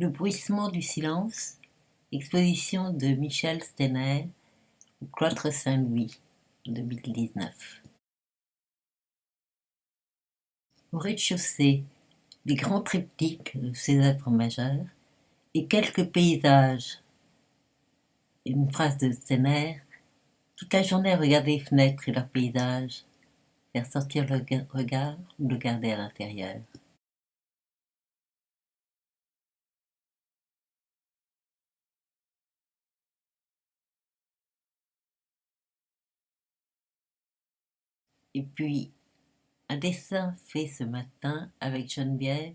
Le bruissement du silence, exposition de Michel Steiner au Cloître Saint-Louis, 2019. Au rez-de-chaussée, les grands triptyques de ses œuvres majeures et quelques paysages. Une phrase de Steiner: toute la journée à regarder les fenêtres et leurs paysages, faire sortir le regard ou le garder à l'intérieur. Et puis, un dessin fait ce matin avec Geneviève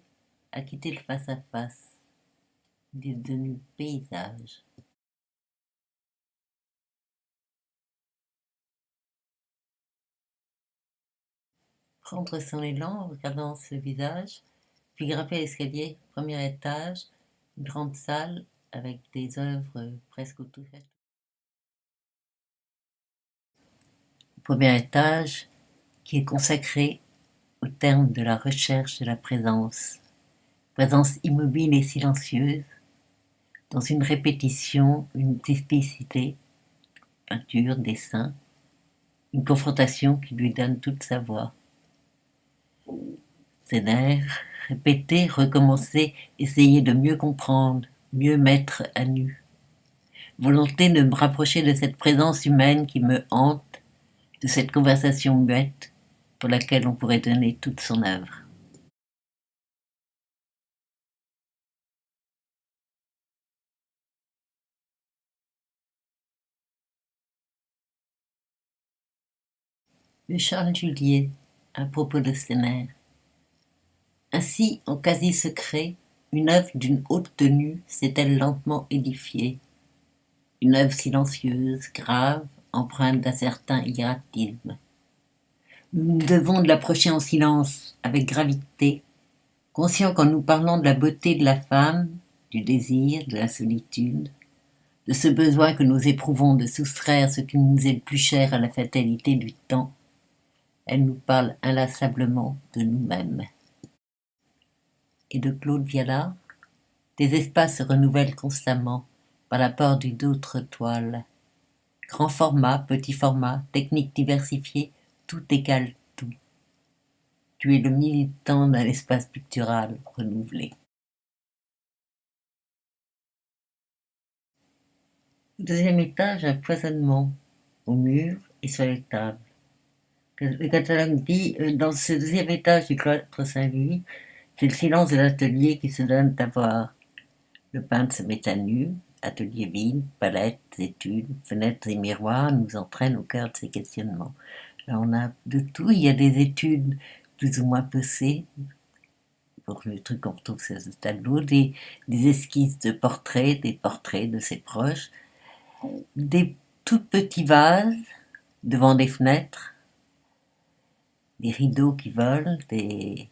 a quitté le face-à-face. Il est devenu paysage. Prendre son élan en regardant ce visage, puis grimper l'escalier, premier étage, une grande salle avec des œuvres presque autour. Premier étage qui est consacré au terme de la recherche de la présence. Présence immobile et silencieuse, dans une répétition, une multiplicité, peinture, dessin, une confrontation qui lui donne toute sa voix. Ses nerfs, répéter, recommencer, essayer de mieux comprendre, mieux mettre à nu. Volonté de me rapprocher de cette présence humaine qui me hante, de cette conversation muette pour laquelle on pourrait donner toute son œuvre. De Charles Julier, à propos de Steiner. Ainsi, en quasi-secret, une œuvre d'une haute tenue s'est-elle lentement édifiée. Une œuvre silencieuse, grave, empreinte d'un certain hiératisme. Nous devons de l'approcher en silence, avec gravité, conscients qu'en nous parlant de la beauté de la femme, du désir, de la solitude, de ce besoin que nous éprouvons de soustraire ce qui nous est le plus cher à la fatalité du temps, elle nous parle inlassablement de nous-mêmes. Et de Claude Viala, des espaces se renouvellent constamment par l'apport d'autres toiles. Grand format, petit format, techniques diversifiées, tout égale tout. Tu es le militant d'un espace pictural renouvelé. Au deuxième étage, un cloisonnement au mur et sur les tables. Le catalogue dit, dans ce deuxième étage du Cloître Saint-Louis, c'est le silence de l'atelier qui se donne à voir. Le peintre se met à nu, atelier vide, palettes, études, fenêtres et miroirs nous entraînent au cœur de ces questionnements. Là, on a de tout, il y a des études plus ou moins poussées, pour le truc qu'on retrouve sur ce tableau, des esquisses de portraits, des portraits de ses proches, des tout petits vases devant des fenêtres, des rideaux qui volent, des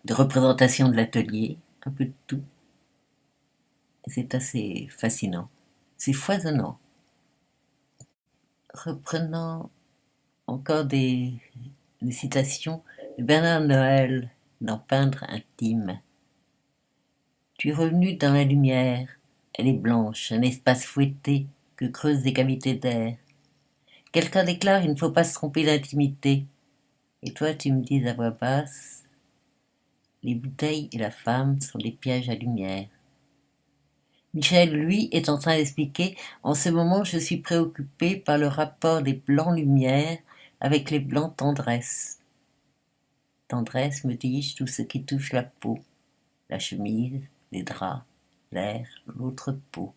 représentations de l'atelier, un peu de tout. C'est assez fascinant, c'est foisonnant. Reprenant encore des citations de Bernard Noël dans Peindre intime. Tu es revenu dans la lumière, elle est blanche, un espace fouetté que creusent des cavités d'air. Quelqu'un déclare: il ne faut pas se tromper d'intimité. Et toi, tu me dis à voix basse: les bouteilles et la femme sont des pièges à lumière. Michel, lui, est en train d'expliquer: en ce moment, je suis préoccupé par le rapport des blancs lumière avec les blancs tendresse. Tendresse, me dis-je, tout ce qui touche la peau, la chemise, les draps, l'air, l'autre peau.